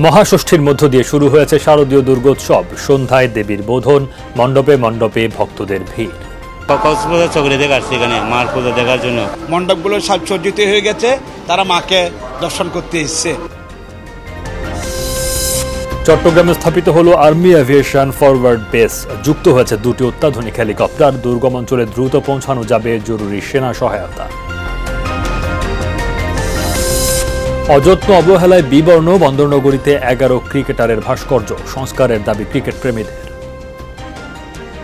মহাষষ্ঠীর মধ্য দিয়ে শুরু হয়েছে শারদীয় দুর্গোৎসব। সন্ধ্যায় দেবীর বোধন, মণ্ডপে মণ্ডপে ভক্তদের ভিড়। কক্সবাজার চকরিতে আসছে এখানে মার পূজা দেখার জন্য। মণ্ডপগুলো সাজসজ্জিত হয়ে গেছে, তারা মাকে দর্শন করতে এসেছে। চট্টগ্রামে স্থাপিত হলো আর্মি এভিয়েশন ফরওয়ার্ড বেস। যুক্ত হয়েছে দুটি অত্যাধুনিক হেলিকপ্টার। দুর্গম অঞ্চলে দ্রুত পৌঁছানো যাবে জরুরি সেনা সহায়তা। অযত্ন অবহেলায় বিবর্ণ বন্দরনগরীতে 11 ক্রিকেটারের ভাস্কর্য। সংস্কারের দাবি ক্রিকেট প্রেমীদের।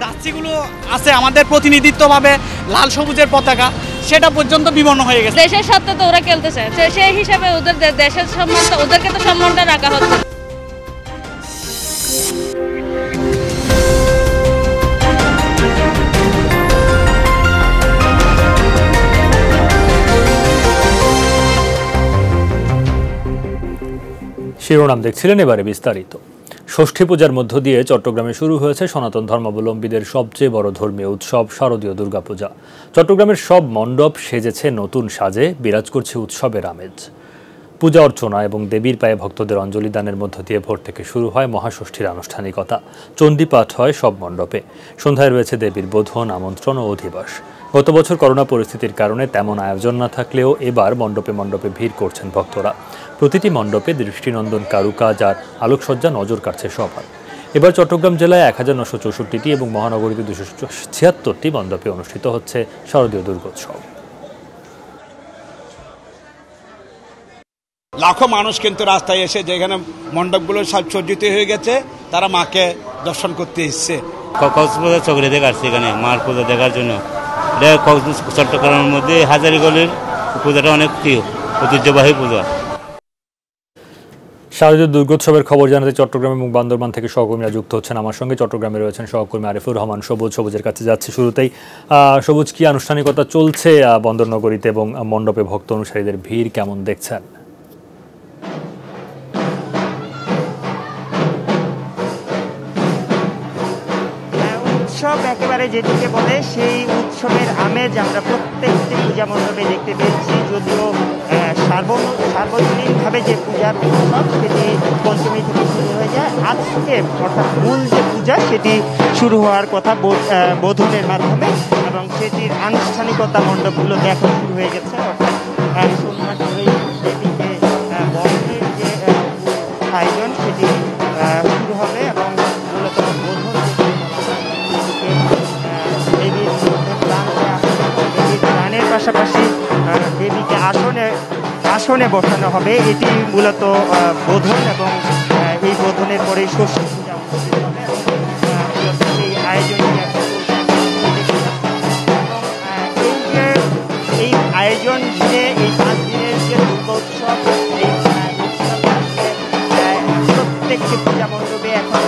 ডাচ্চিগুলো আছে আমাদের প্রতিনিধিত্বভাবে লাল সবুজের পতাকা, সেটা পর্যন্ত বিবর্ণ হয়ে গেছে। দেশের সাথে তো ওরা খেলতেছে, সেই হিসাবে ওদের দেশের সম্মান, ওদেরকে তো সম্মানটা রাখা হচ্ছে। শিরোনাম দেখছিলেন, এবারে বিস্তারিত। ষষ্ঠী পূজার মধ্য দিয়ে চট্টগ্রামে শুরু হয়েছে সনাতন ধর্মাবলম্বীদের সবচেয়ে বড় ধর্মীয় উৎসব শারদীয় দুর্গাপূজা। চট্টগ্রামের সব মণ্ডপ সেজেছে নতুন সাজে, বিরাজ করছে উৎসবের আমেজ। পূজা অর্চনা এবং দেবীর পায়ে ভক্তদের অঞ্জলি দানের মধ্য দিয়ে ভোর থেকে শুরু হয় মহাষষ্ঠীর আনুষ্ঠানিকতা। চণ্ডীপাঠ হয় সব মণ্ডপে। সন্ধ্যায় রয়েছে দেবীর বোধন, আমন্ত্রণ ও অধিবাস। গত বছর করোনা পরিস্থিতির কারণে তেমন আয়োজন না থাকলেও এবার মণ্ডপে মণ্ডপে ভিড় করছেন ভক্তরা। প্রতিটি মণ্ডপে দৃষ্টিনন্দন কারুকাজ আর আলোকসজ্জা নজর কাড়ছে সবার। এবার চট্টগ্রাম জেলায় 1964টি এবং মহানগরীতে 276টি মণ্ডপে অনুষ্ঠিত হচ্ছে শারদীয় দুর্গোৎসব। লাখো মানুষ কিন্তু রাস্তায় এসে যেখানে মণ্ডপগুলো সাজসজ্জিত হয়ে গেছে, তারা মাকে দর্শন করতে এসেছে। কক্সবাজার চকরিতে আসছে এখানে মার পূজা দেখার জন্য। চট্টগ্রামের মধ্যে হাজারীগলির পূজাটা অনেক প্রিয়, ঐতিহ্যবাহী পূজা। শারদীয় দুর্গোৎসবের খবর জানাতে চট্টগ্রাম এবং বান্দরবান থেকে সহকর্মীরা যুক্ত হচ্ছেন আমার সঙ্গে। চট্টগ্রামে রয়েছেন সহকর্মী আরিফুর রহমান সবুজ। সবুজের কাছে যাচ্ছে শুরুতেই। সবুজ, কি আনুষ্ঠানিকতা চলছে বন্দরনগরীতে এবং মণ্ডপে ভক্ত অনুসারীদের ভিড় কেমন দেখছেন? উৎসব একেবারে যেটিকে বলে সেই উৎসবের আমেজ আমরা প্রত্যেকটি পূজা মণ্ডপে দেখতে পেয়েছি। যদিও সার্বজনীনভাবে যে পূজার উৎসব সেটি পঞ্চমী থেকে শুরু হয়ে যায়, আজকে অর্থাৎ মূল যে পূজা সেটি শুরু হওয়ার কথা বোধনের মাধ্যমে, এবং সেটির আনুষ্ঠানিকতা মণ্ডপগুলোতে এখন শুরু হয়ে গেছে। অর্থাৎ সন্ধ্যা শুরুই সেটিকে বরণের যে আয়োজন সেটি শুরু হবে এবং মূলত বোধন গানের পাশাপাশি দেবীকে আসনে বসানো হবে। এটি মূলত বোধন এবং এই বোধনের পরেই ষষ্ঠী পূজা অনুষ্ঠিত হবে। এই আয়োজনটি এই আয়োজন ঘিরে এই 5 দিনের যে দুর্গোৎসব, এই প্রত্যেকটি পূজা মণ্ডপে এখন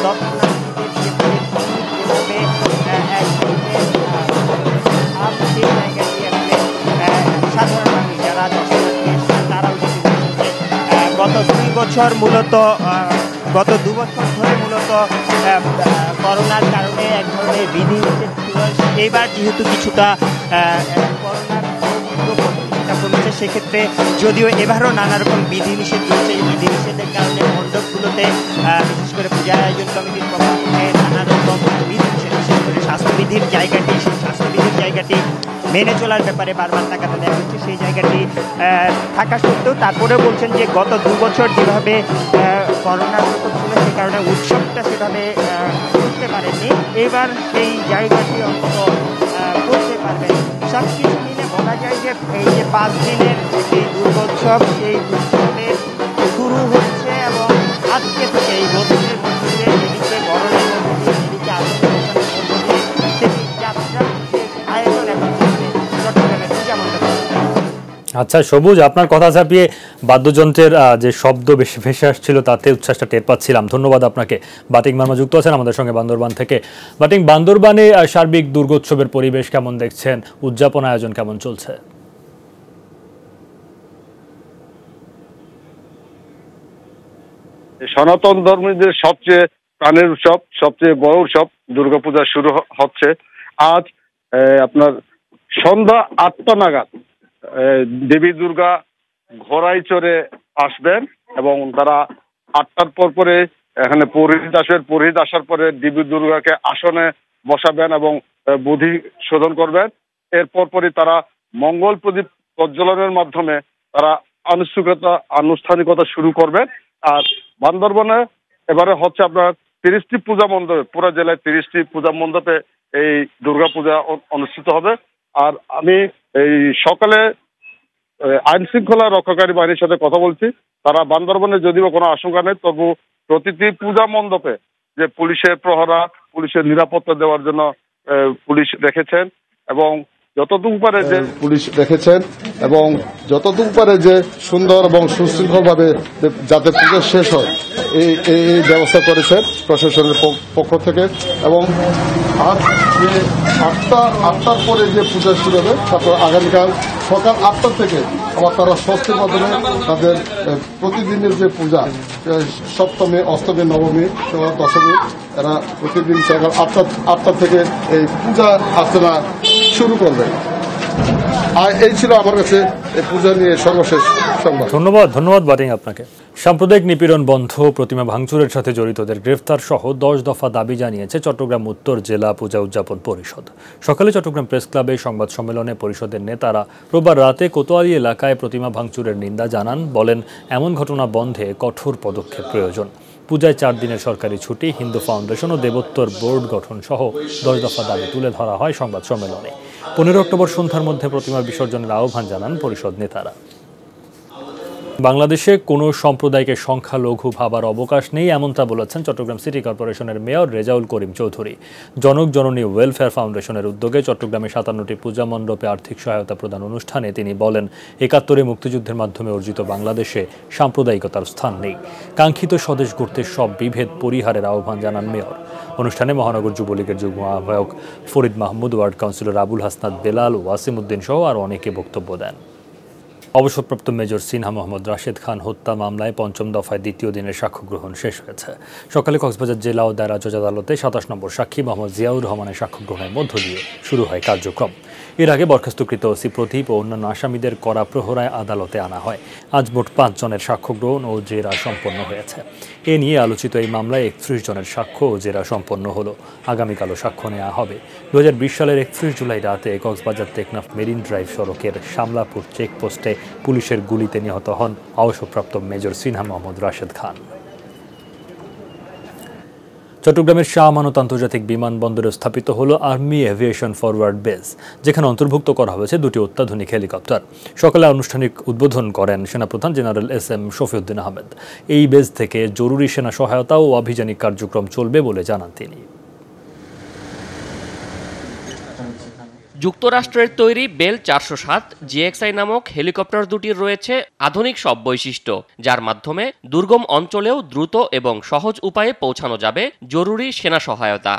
সাধারণ মানুষ যারা তারাও গত 2 বছর ধরে মূলত করোনার কারণে এক ধরনের বিধি নিষেধ ছিল। এইবার যেহেতু কিছুটা করোনার কমেছে, সেক্ষেত্রে যদিও এবারও নানা রকম বিধি নিষেধ রয়েছে। এই বিধি নিষেধের কারণে মণ্ডপগুলোতে বিশেষ করে পূজা আয়োজন কমিটির পক্ষ থেকে নানা রকম বিধি নিষেধ, বিশেষ করে স্বাস্থ্যবিধির জায়গাটি মেনে চলার ব্যাপারে বারবার তাগাদা দেওয়া হচ্ছে। সেই জায়গাটি থাকা সত্ত্বেও তারপরেও বলছেন যে গত 2 বছর যেভাবে করোনার প্রকোপ ছিল, সে কারণে উৎসবটা সেভাবে করতে পারেনি। এবার সেই জায়গাটি অন্তত করতে পারবেন। সব কিছু মিলে বলা যায় যে এই যে 5 দিনের যে দুর্গোৎসব, সেই উৎসবের শুরু হচ্ছে এবং আজকে থেকে এই বোধনের মধ্য দিয়ে দেবীকে বরণের মধ্য দিয়ে দেবীকে আসনে বসানোর মধ্য দিয়ে সেটি যাত্রা আয়োজন এখন চট্টগ্রামের পূজা মণ্ডপে। আচ্ছা সবুজ, আপনার কথা ছাপিয়ে বাদ্যযন্ত্রের যে শব্দ বেশি ভেসে আসছিল তাতে উচ্ছ্বাসটা টের পাচ্ছিলাম। ধন্যবাদ আপনাকে। বাটিং মার্মা যুক্ত আছেন আমাদের সঙ্গে বান্দরবান থেকে। বাটিং, বান্দরবানে সার্বিক দুর্গোৎসবের পরিবেশ কেমন দেখছেন? উদযাপন আয়োজন কেমন চলছে? সনাতন ধর্মীদের সবচেয়ে প্রাণের উৎসব, সবচেয়ে বড় উৎসব দুর্গাপূজা শুরু হচ্ছে আজ। আপনার সন্ধ্যা 8টা নাগাদ দেবী দুর্গা ঘোড়ায় চড়ে আসবেন এবং তারা 8টার পরে এখানে পুরোহিত আসার পরে দেবী দুর্গাকে আসনে বসাবেন এবং বোধি শোধন করবেন। এরপর পরই তারা মঙ্গল প্রদীপ প্রজ্বলনের মাধ্যমে তারা আনুষ্ঠানিকতা শুরু করবেন। আর বান্দরবনে এবারে হচ্ছে আপনার 30টি পূজা মণ্ডপে, পুরো জেলায় 30টি পূজা মণ্ডপে এই দুর্গাপূজা অনুষ্ঠিত হবে। আর আমি এই সকালে আইন শৃঙ্খলা রক্ষাকারী বাহিনীর সাথে কথা বলছি। তারা বান্দরবনে যদিও কোনো আশঙ্কা নেই, তবু প্রতিটি পূজা মণ্ডপে যে পুলিশের প্রহরা, পুলিশের নিরাপত্তা দেওয়ার জন্য পুলিশ রেখেছেন এবং যতটুকু পারে যে সুন্দর এবং সুশৃঙ্খলভাবে যাতে পুজো শেষ হয় এই ব্যবস্থা করেছেন প্রশাসনের পক্ষ থেকে। এবং আজ যে 8টার পরে যে পূজা শুরু হবে, তারপর আগামীকাল সকাল 8টা থেকে আবার তারা স্বস্তির মাধ্যমে তাদের প্রতিদিনের যে পূজা, সপ্তমী, অষ্টমী, নবমী, দশমী, এরা প্রতিদিন সকাল 8টা থেকে এই পূজা আর্চনা শুরু করবে। আর এই ছিল আমার কাছে এই পূজা নিয়ে সর্বশেষ সংবাদ। ধন্যবাদ বাটিং আপনাকে। সাম্প্রদায়িক নিপীড়ন বন্ধ, প্রতিমা ভাঙচুরের সাথে জড়িতদের গ্রেফতার সহ 10 দফা দাবি জানিয়েছে চট্টগ্রাম উত্তর জেলা পূজা উদযাপন পরিষদ। সকালে চট্টগ্রাম প্রেস ক্লাবে সংবাদ সম্মেলনে পরিষদের নেতারা রোববার রাতে কোতোয়ালি এলাকায় প্রতিমা ভাঙচুরের নিন্দা জানান। বলেন, এমন ঘটনা বন্ধে কঠোর পদক্ষেপ প্রয়োজন। পূজায় 4 দিনের সরকারি ছুটি, হিন্দু ফাউন্ডেশন ও দেবোত্তর বোর্ড গঠন সহ 10 দফা দাবি তুলে ধরা হয় সংবাদ সম্মেলনে। 15 অক্টোবর সন্ধ্যার মধ্যে প্রতিমা বিসর্জনের আহ্বান জানান পরিষদ নেতারা। বাংলাদেশে কোনো সম্প্রদায়কে সংখ্যালঘু ভাবার অবকাশ নেই, এমনটা বলেছেন চট্টগ্রাম সিটি কর্পোরেশনের মেয়র রেজাউল করিম চৌধুরী। জনক জননী ওয়েলফেয়ার ফাউন্ডেশনের উদ্যোগে চট্টগ্রামে 57টি পূজা মণ্ডপে আর্থিক সহায়তা প্রদান অনুষ্ঠানে তিনি বলেন, 71 মুক্তিযুদ্ধের মাধ্যমে অর্জিত বাংলাদেশে সাম্প্রদায়িকতার স্থান নেই। কাঙ্ক্ষিত স্বদেশ গড়তে সব বিভেদ পরিহারের আহ্বান জানান মেয়র। অনুষ্ঠানে মহানগর যুবলীগের যুগ্ম আহ্বায়ক ফরিদ মাহমুদ, ওয়ার্ড কাউন্সিলর আবুল হাসনাত বেলাল, ওয়াসিম উদ্দিন সহ আরও অনেকে বক্তব্য দেন। অবসরপ্রাপ্ত মেজর সিনহা মোহাম্মদ রাশেদ খান হত্যা মামলায় 5ম দফায় 2য় দিনের সাক্ষ্য গ্রহণ শেষ হয়েছে। সকালে কক্সবাজার জেলা ও দায়রা জজ আদালতে 27 নম্বর সাক্ষী মোহাম্মদ জিয়াউর রহমানের সাক্ষ্য গ্রহণের মধ্য দিয়ে শুরু হয় কার্যক্রম। এর আগে বরখাস্তকৃত ওসি প্রদীপ ও অন্যান্য আসামিদের কড়া প্রহরায় আদালতে আনা হয়। আজ মোট 5 জনের সাক্ষ্য গ্রহণ ও জেরা সম্পন্ন হয়েছে। এ নিয়ে আলোচিত এই মামলায় 31 জনের সাক্ষ্য ও জেরা সম্পন্ন হলো। আগামীকালও সাক্ষ্য নেওয়া হবে। 2020 সালের 31 জুলাই রাতে কক্সবাজার টেকনাফ মেরিন ড্রাইভ সড়কের শামলাপুর চেকপোস্টে পুলিশের গুলিতে নিহত হন অবসরপ্রাপ্ত মেজর সিনহা মোহাম্মদ রাশেদ খান। চট্টগ্রামের শাহ আমানত আন্তর্জাতিক বিমানবন্দরে স্থাপিত হল আর্মি এভিয়েশন ফরওয়ার্ড বেস, যেখানে অন্তর্ভুক্ত করা হয়েছে 2টি অত্যাধুনিক হেলিকপ্টার। সকালে আনুষ্ঠানিক উদ্বোধন করেন সেনাপ্রধান জেনারেল SM শফিউদ্দিন আহমেদ। এই বেস থেকে জরুরি সেনা সহায়তা ও আভিযানিক কার্যক্রম চলবে বলে জানান তিনি। যুক্তরাষ্ট্রের তৈরি বেল 407 GXI নামক হেলিকপ্টার দুটির রয়েছে আধুনিক সব বৈশিষ্ট্য, যার মাধ্যমে দুর্গম অঞ্চলেও দ্রুত এবং সহজ উপায়ে পৌঁছানো যাবে জরুরি সেনা সহায়তা।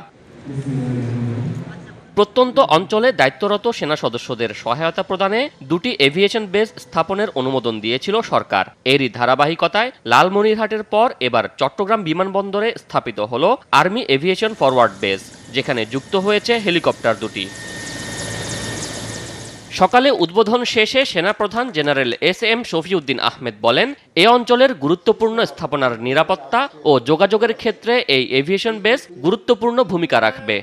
প্রত্যন্ত অঞ্চলে দায়িত্বরত সেনা সদস্যদের সহায়তা প্রদানে 2টি এভিয়েশন বেস স্থাপনের অনুমোদন দিয়েছিল সরকার। এরই ধারাবাহিকতায় লালমনিরহাটের পর এবার চট্টগ্রাম বিমানবন্দরে স্থাপিত হল আর্মি এভিয়েশন ফরওয়ার্ড বেস, যেখানে যুক্ত হয়েছে হেলিকপ্টার দুটি। সকালে উদ্বোধন শেষে সেনাপ্রধান জেনারেল SM শফিউদ্দিন আহমেদ বলেন, এ অঞ্চলের গুরুত্বপূর্ণ স্থাপনার নিরাপত্তা ও যোগাযোগের ক্ষেত্রে এই এভিয়েশন বেস গুরুত্বপূর্ণ ভূমিকা রাখবে।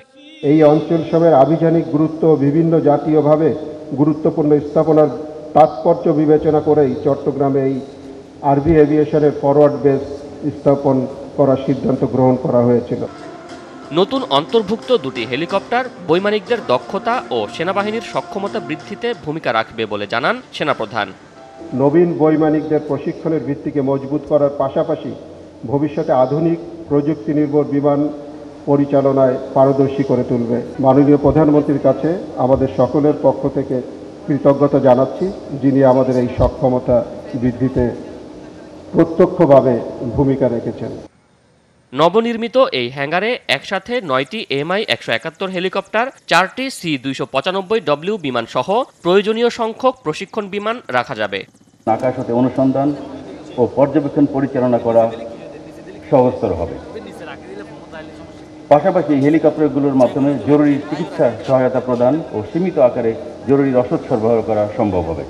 এই অঞ্চল সবের আভিযানিক গুরুত্ব, বিভিন্ন জাতীয়ভাবে গুরুত্বপূর্ণ স্থাপনার তাৎপর্য বিবেচনা করেই চট্টগ্রামে এই আর্মি এভিয়েশনের ফরওয়ার্ড বেস স্থাপন করার সিদ্ধান্ত গ্রহণ করা হয়েছিল। নতুন অন্তর্ভুক্ত 2টি হেলিকপ্টার বৈমানিকদের দক্ষতা ও সেনাবাহিনীর সক্ষমতা বৃদ্ধিতে ভূমিকা রাখবে বলে জানান সেনাপ্রধান। নবীন বৈমানিকদের প্রশিক্ষণের ভিত্তিকে মজবুত করার পাশাপাশি ভবিষ্যতে আধুনিক প্রযুক্তি নির্ভর বিমান পরিচালনায় পারদর্শী করে তুলবে। মাননীয় প্রধানমন্ত্রীর কাছে আমাদের সকলের পক্ষ থেকে কৃতজ্ঞতা জানাচ্ছি, যিনি আমাদের এই সক্ষমতা বৃদ্ধিতে প্রত্যক্ষভাবে ভূমিকা রেখেছেন। নবনির্মিত এই হ্যাঙ্গারে একসাথে 9টি MI-171 হেলিকপ্টার, 4টি C-295W বিমান সহ প্রয়োজনীয় সংখ্যক প্রশিক্ষণ বিমান রাখা যাবে। আকাশ হতে অনুসন্ধান ও পর্যবেক্ষণ পরিচালনা করা সহজতর হবে। পাশাপাশি হেলিকপ্টারগুলোর মাধ্যমে জরুরি চিকিৎসা সহায়তা প্রদান ও সীমিত আকারে জরুরি রসদ সরবরাহ করা সম্ভব হবে।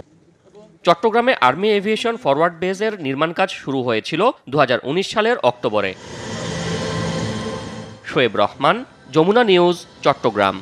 চট্টগ্রামে আর্মি এভিয়েশন ফরওয়ার্ড বেজের নির্মাণ কাজ শুরু হয়েছিল 2019 সালের অক্টোবরে। শোয়েব রহমান, যমুনা নিউজ, চট্টগ্রাম।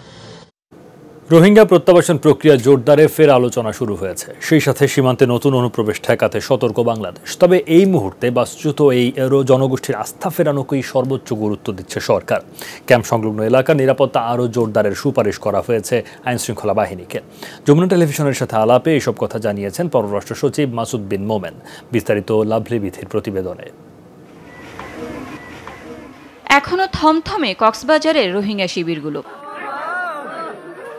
রোহিঙ্গা প্রত্যাবাসন প্রক্রিয়া জোরদারে ফের আলোচনা শুরু হয়েছে। সেই সাথে সীমান্তে নতুন অনুপ্রবেশ ঠেকাতে সতর্ক বাংলাদেশ। তবে এই মুহূর্তে বাস্তুত এই জনগোষ্ঠীর আস্থা ফেরানোকেই সর্বোচ্চ গুরুত্ব দিচ্ছে সরকার। ক্যাম্প সংলগ্ন এলাকার নিরাপত্তা আরও জোরদারের সুপারিশ করা হয়েছে আইনশৃঙ্খলা বাহিনীকে। যমুনা টেলিভিশনের সাথে আলাপে এসব কথা জানিয়েছেন পররাষ্ট্র সচিব মাসুদ বিন মোমেন। বিস্তারিত লাভলি বিথির প্রতিবেদনে। এখনো থমথমে কক্সবাজারের রোহিঙ্গা শিবিরগুলো।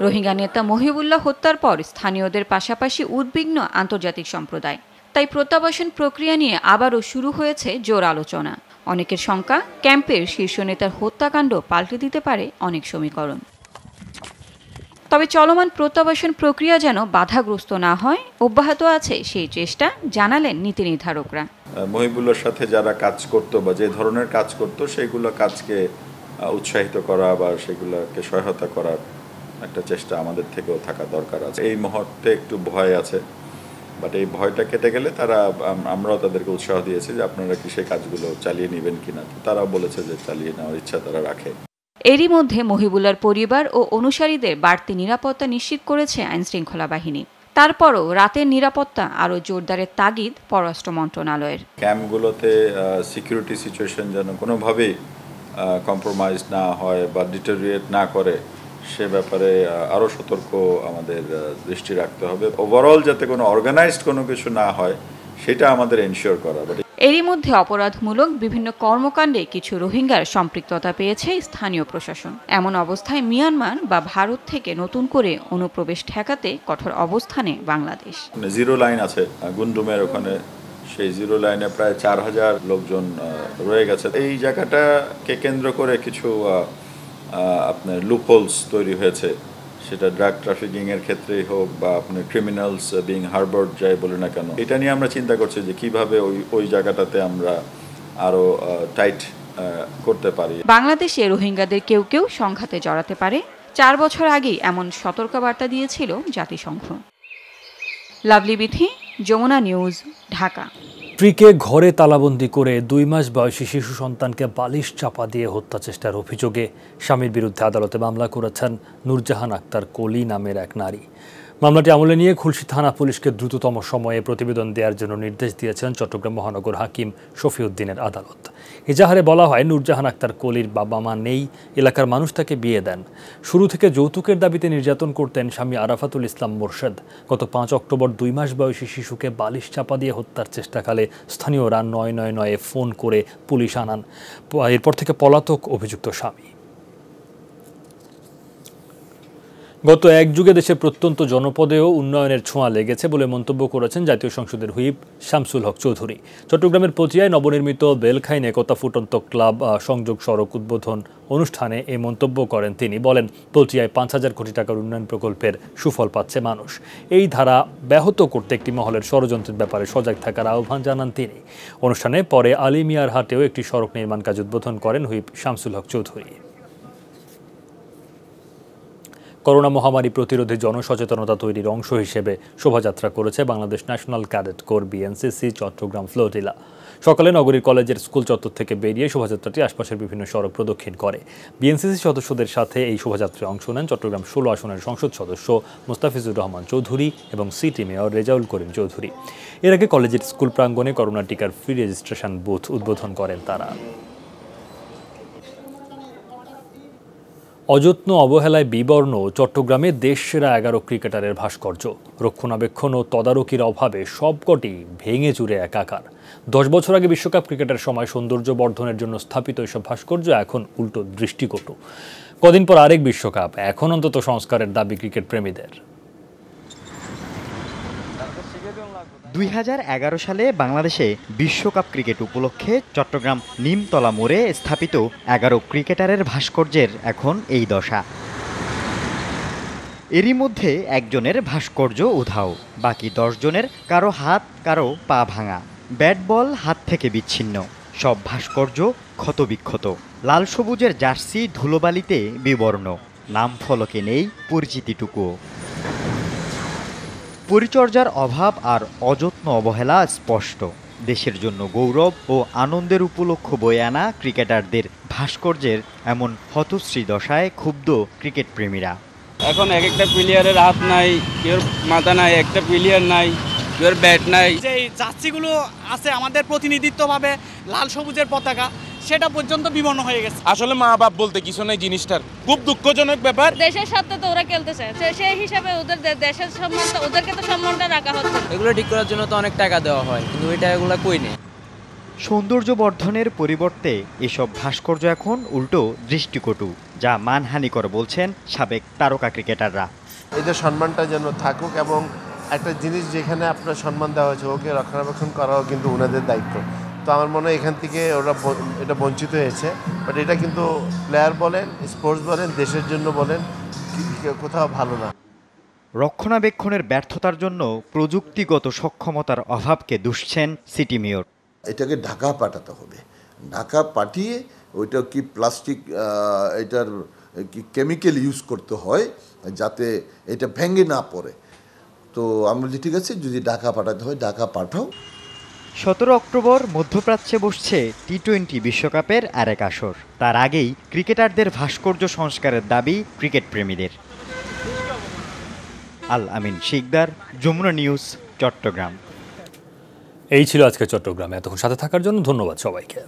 রোহিঙ্গা নেতা মহিবুল্লাহ হত্যার পর স্থানীয়দের পাশাপাশি উদ্বিগ্ন আন্তর্জাতিক সম্প্রদায়। তাই প্রত্যাবাসন প্রক্রিয়া নিয়ে আবারও শুরু হয়েছে জোর আলোচনা। অনেকের শঙ্কা, ক্যাম্পের শীর্ষ নেতার হত্যাকাণ্ড পাল্টে দিতে পারে অনেক সমীকরণ। তবে চলমান প্রত্যাবাসন প্রক্রিয়া যেন বাধাগ্রস্ত না হয়, অব্যাহত আছে সেই চেষ্টা, জানালেন নীতি নির্ধারকরা। মহিবুল্লাহর সাথে যারা কাজ করতো বা যে ধরনের কাজ করতো সেগুলো কাজকে উৎসাহিত করা বা সেগুলোকে সহায়তা করার একটা চেষ্টা আমাদের থেকেও থাকা দরকার আছে। এই মুহূর্তে একটু ভয় আছে, বাট এই ভয়টা কেটে গেলে আমরাও তাদেরকে উৎসাহ দিয়েছি যে আপনারা কি সেই কাজগুলো চালিয়ে নেবেন কিনা। তারাও বলেছে যে চালিয়ে নেওয়ার ইচ্ছা তারা রাখে। এরই মধ্যে মহিবুল্লাহর পরিবার ও অনুসারীদের বাড়তি নিরাপত্তা নিশ্চিত করেছে আইনশৃঙ্খলা বাহিনী। তারপরও রাতের নিরাপত্তা আরও জোরদারের তাগিদ পররাষ্ট্র মন্ত্রণালয়ের। ক্যাম্পগুলোতে সিকিউরিটি সিচুয়েশন যেন কোনোভাবেই কম্প্রোমাইজ না হয় বা ডিটেরিয়েট না করে, সে ব্যাপারে আরও সতর্ক আমাদের দৃষ্টি রাখতে হবে। ওভারঅল যাতে কোনো অর্গানাইজড কোনো কিছু না হয় সেটা আমাদের এনশিওর করা। এরই মধ্যে অপরাধমূলক বিভিন্ন কর্মকাণ্ডে কিছু রোহিঙ্গার সম্পৃক্ততা পেয়েছে স্থানীয় প্রশাসন। এমন অবস্থায় মিয়ানমার বা ভারত থেকে নতুন করে অনুপ্রবেশ ঠেকাতে কঠোর অবস্থানে বাংলাদেশ। জিরো লাইন আছে গুন্ডুমের ওখানে, সেই জিরো লাইনে প্রায় 4000 লোকজন রয়ে গেছে। এই জায়গাটাকে কেন্দ্র করে কিছু আপনার লুপহোলস তৈরি হয়েছে, সেটা ড্রাগ ট্রাফিকিং এর ক্ষেত্রেই হোক বা আপনার ক্রিমিনালস বিং হারবার্ড যাই বলে না কেন। এটা নিয়ে আমরা চিন্তা করছি যে কিভাবে ওই জায়গাটাতে আমরা আরো টাইট করতে পারি। বাংলাদেশে রোহিঙ্গাদের কেউ কেউ সংঘাতে জড়াতে পারে, 4 বছর আগেই এমন সতর্কবার্তা দিয়েছিল জাতিসংঘ। লাভলি বিথি, যমুনা নিউজ, ঢাকা। স্ত্রীকে ঘরে তালাবন্দি করে 2 মাস বয়সী শিশু সন্তানকে বালিশ চাপা দিয়ে হত্যা চেষ্টার অভিযোগে স্বামীর বিরুদ্ধে আদালতে মামলা করেছেন নূরজাহান আক্তার কলি নামের এক নারী। মামলাটি আমলে নিয়ে খুলশী থানা পুলিশকে দ্রুততম সময়ে প্রতিবেদন দেওয়ার জন্য নির্দেশ দিয়েছেন চট্টগ্রাম মহানগর হাকিম শফিউদ্দিনের আদালত। এজাহারে বলা হয়, নূরজাহান আক্তার কলির বাবা মা নেই, এলাকার মানুষ তাকে বিয়ে দেন। শুরু থেকে যৌতুকের দাবিতে নির্যাতন করতেন স্বামী আরাফাতুল ইসলাম মোরশেদ। গত 5 অক্টোবর 2 মাস বয়সী শিশুকে বালিশ চাপা দিয়ে হত্যার চেষ্টাকালে স্থানীয়রা 999-এ ফোন করে পুলিশ আনান। এরপর থেকে পলাতক অভিযুক্ত স্বামী। গত এক যুগে দেশের প্রত্যন্ত জনপদেও উন্নয়নের ছোঁয়া লেগেছে বলে মন্তব্য করেছেন জাতীয় সংসদের হুইপ শামসুল হক চৌধুরী। চট্টগ্রামের পটিয়ায় নবনির্মিত বেলখাইন একতা ফুটন্ত ক্লাব সংযোগ সড়ক উদ্বোধন অনুষ্ঠানে এই মন্তব্য করেন তিনি। বলেন, পটিয়ায় 5000 কোটি টাকার উন্নয়ন প্রকল্পের সুফল পাচ্ছে মানুষ। এই ধারা ব্যাহত করতে একটি মহলের ষড়যন্ত্রের ব্যাপারে সজাগ থাকার আহ্বান জানান তিনি। অনুষ্ঠানে পরে আলিমিয়ার হাটেও একটি সড়ক নির্মাণ কাজ উদ্বোধন করেন হুইপ শামসুল হক চৌধুরী। করোনা মহামারী প্রতিরোধে জনসচেতনতা তৈরির অংশ হিসেবে শোভাযাত্রা করেছে Bangladesh national cadet corps BNCC Chittagong flotilla. সকালে নগরীর কলেজের স্কুল চত্বর থেকে বেরিয়ে শোভাযাত্রাটি আশপাশের বিভিন্ন সড়ক প্রদক্ষিণ করে। বিএনসিসি সদস্যদের সাথে এই শোভাযাত্রায় অংশ নেন চট্টগ্রাম 16 আসনের সংসদ সদস্য মোস্তাফিজুর রহমান চৌধুরী এবং সিটি মেয়র রেজাউল করিম চৌধুরী। এর আগে কলেজের স্কুল প্রাঙ্গণে করোনা টিকার ফ্রি রেজিস্ট্রেশন বুথ উদ্বোধন করেন তারা। অযত্ন অবহেলায় বিবর্ণ চট্টগ্রামে দেশসেরা 11 ক্রিকেটারের ভাস্কর্য। রক্ষণাবেক্ষণ ও তদারকির অভাবে সবকটি ভেঙে চুরে একাকার। 10 বছর আগে বিশ্বকাপ ক্রিকেটের সময় সৌন্দর্য বর্ধনের জন্য স্থাপিত এসব ভাস্কর্য এখন উল্টো দৃষ্টিকটু। কদিন পর আরেক বিশ্বকাপ, এখন অন্তত সংস্কারের দাবি ক্রিকেট প্রেমীদের। 2011 সালে বাংলাদেশে বিশ্বকাপ ক্রিকেট উপলক্ষে চট্টগ্রাম নিমতলা মোড়ে স্থাপিত 11 ক্রিকেটারের ভাস্কর্যের এখন এই দশা। এরই মধ্যে একজনের ভাস্কর্য উধাও, বাকি 10 জনের কারো হাত কারো পা ভাঙা, ব্যাট বল হাত থেকে বিচ্ছিন্ন। সব ভাস্কর্য ক্ষতবিক্ষত, লাল সবুজের জার্সি ধুলোবালিতে বিবর্ণ, নাম ফলকে নেই পরিচিতিটুকুও। পরিচর্যার অভাব আর অযত্ন অবহেলা স্পষ্ট। দেশের জন্য গৌরব ও আনন্দের উপলক্ষ বয়ে আনা ক্রিকেটারদের ভাস্কর্যের এমন হতশ্রী দশায় ক্ষুব্ধ ক্রিকেট প্রেমীরা। এখন এক একটা প্লেয়ারের হাত নাই, কেউ মাথা নাই, একটা প্লেয়ার নাই, কেউ ব্যাট নাই। যে জার্সিগুলো আছে আমাদের প্রতিনিধিত্বভাবে লাল সবুজের পতাকা, সেটা পর্যন্ত বিবর্ণ হয়ে গেছে। আসলে মা বাপ বলতে কিছু নেই, জিনিসটার খুব দুঃখজনক ব্যাপার। দেশের সাথে তো ওরা খেলতে চায়, সেই হিসাবে ওদের দেশের সম্মানটা, ওদেরকে তো সম্মানটা রাখা হচ্ছে। এগুলো ঠিক করার জন্য তো অনেক টাকা দেওয়া হয়, কিন্তু এগুলো কই নেই। সৌন্দর্য বর্ধনের পরিবর্তে এসব ভাস্কর্য এখন উল্টো দৃষ্টিকটু, যা মানহানিকর বলছেন সাবেক তারকা ক্রিকেটাররা। এদের সম্মানটা যেন থাকুক, এবং একটা জিনিস যেখানে আপনার সম্মান দেওয়া হয়েছে ওকে রক্ষণাবেক্ষণ করাও কিন্তু ওনাদের দায়িত্ব। তো আমার মনে হয় এখান থেকে ওরা এটা বঞ্চিত হয়েছে। বাট এটা কিন্তু প্লেয়ার বলেন, স্পোর্টস বলেন, দেশের জন্য বলেন, কোথাও ভালো না। রক্ষণাবেক্ষণের ব্যর্থতার জন্য প্রযুক্তিগত সক্ষমতার অভাবকে দুষছেন সিটি মেয়র। এটাকে ঢাকা পাঠাতে হবে, ঢাকা পাঠিয়ে ওইটা কি প্লাস্টিক, এটার কি কেমিক্যাল ইউজ করতে হয় যাতে এটা ভেঙে না পড়ে। তো আমরা বলি ঠিক আছে, যদি ঢাকা পাঠাতে হয় ঢাকা পাঠাও। 17 অক্টোবর মধ্যপ্রাচ্যে বসছে টি-20 বিশ্বকাপের আরেক আসর। তার আগেই ক্রিকেটারদের ভাস্কর্য সংস্কারের দাবি ক্রিকেট প্রেমীদের। আল আমিন শিকদার, যমুনা নিউজ, চট্টগ্রাম। এই ছিল আজকে চট্টগ্রামে। এতক্ষণ সাথে থাকার জন্য ধন্যবাদ সবাইকে।